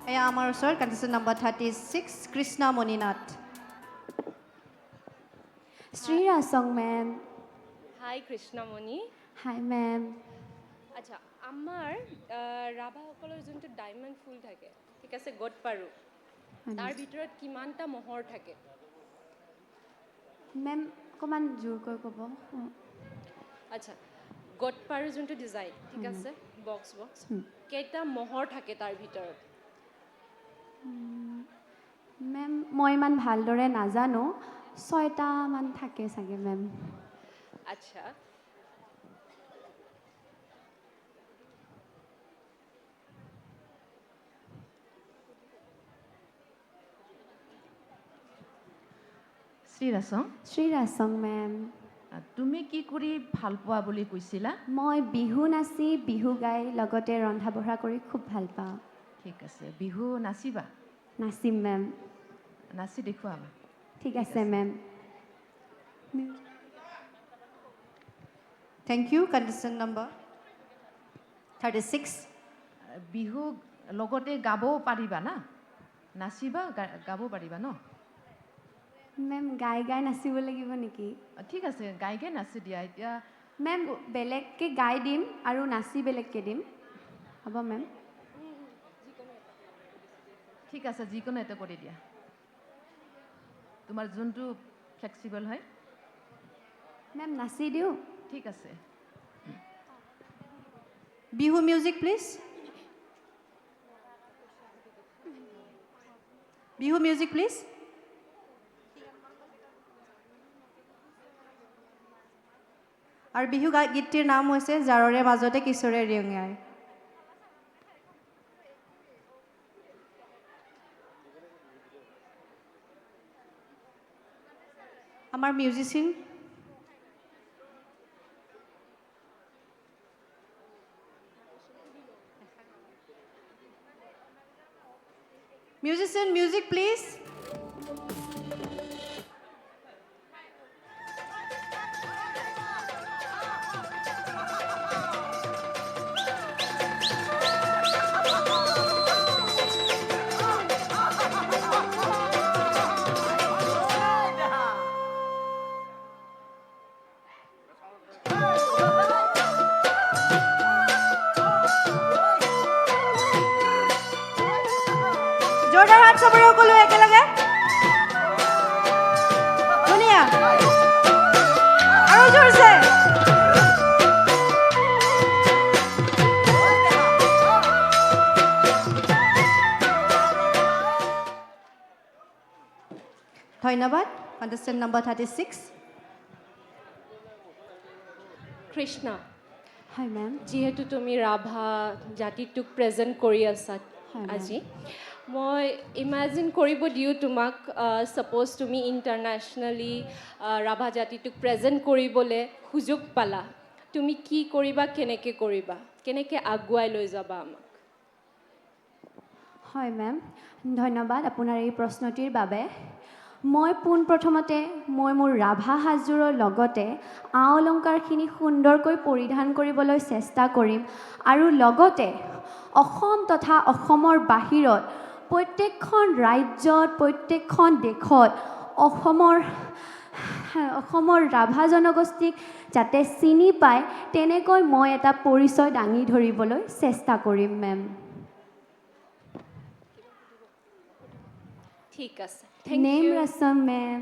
এয়া আমাৰ ওচৰত কণ্টেষ্টেণ্ট নম্বৰ 36 কৃষ্ণা মণিনাথ শ্ৰীৰাসং মেম হাই কৃষ্ণমণি হাই মেম আচ্ছা আমাৰ ৰাভাসকলৰ যোনটো ডায়মণ্ড ফুল থাকে ঠিক আছে গট পাৰো তাৰ ভিতৰত কিমানটা মহৰ থাকে মেম অকণমান জোৰকৈ ক'ব আচ্ছা গট পাৰো যোনটো ডিজাইন ঠিক আছে বক্স কেইটা মহৰ থাকে তাৰ ভিতৰত মেম মই ইমান ভালদৰে নাজানো 6টামান থাকে চাগে মেম আচ্ছা শ্ৰীৰাসং মেম তুমি কি কৰি ভাল পোৱা বুলি কৈছিলা মই বিহু নাচি বিহু গাই লগতে ৰন্ধা বঢ়া কৰি খুব ভাল পাওঁ ঠিক আছে বিহু নাচিবা নাচিম মেম নাচি দেখুৱাবা ঠিক আছে ma'am thank you contestant number 36 Bihu লগতে গাবও পাৰিবা না নাচিবা গাব পাৰিবা ন মেম গাই গাই নাচিব লাগিব নেকি ঠিক আছে গাই গাই নাচি দিয়া এতিয়া মেম বেলেগকৈ গাই দিম আৰু নাচি বেলেগকৈ দিম হ'ব মেম ঠিক আছে যিকোনো এটা কৰি দিয়া তোমাৰ যোনটো ফ্লেক্সিবল হয় মেম নাচি দিওঁ ঠিক আছে Bihu music please Bihu music please আৰু বিহু গীতটিৰ নাম হৈছে জাৰৰে মাজতে কিশোৰে ৰিঙায় আমাৰ মিউজিচিয়ান মিউজিক প্লিজ জোৰদাৰ হাত চবৰে সকলো একেলগে ধুনীয়া আৰু জোৰছে ধন্যবাদ কণ্টেষ্টেণ্ট নম্বৰ 36 কৃষ্ণ হয় মেম যিহেতু তুমি ৰাভা জাতিটোক প্ৰেজেণ্ট কৰি আছা আজি মই ইমাজিন কৰিব দিওঁ তোমাক ছাপ'জ তুমি ইণ্টাৰনেশ্যনেলি ৰাভা জাতিটোক প্ৰেজেণ্ট কৰিবলৈ সুযোগ পালা তুমি কি কৰিবা কেনেকৈ আগুৱাই লৈ যাবা আমাক হয় মেম ধন্যবাদ আপোনাৰ এই প্ৰশ্নটিৰ বাবে মই পোনপ্ৰথমতে মোৰ ৰাভা সাজযোৰৰ লগতে আ অলংকাৰখিনি সুন্দৰকৈ পৰিধান কৰিবলৈ চেষ্টা কৰিম আৰু লগতে অসম তথা অসমৰ বাহিৰত প্ৰত্যেকখন ৰাজ্যত প্ৰত্যেকখন দেশত অসমৰ ৰাভা জনগোষ্ঠীক যাতে চিনি পায় তেনেকৈ মই এটা পৰিচয় দাঙি ধৰিবলৈ চেষ্টা কৰিম মেম ঠিক আছে নেম ৰাছম মেম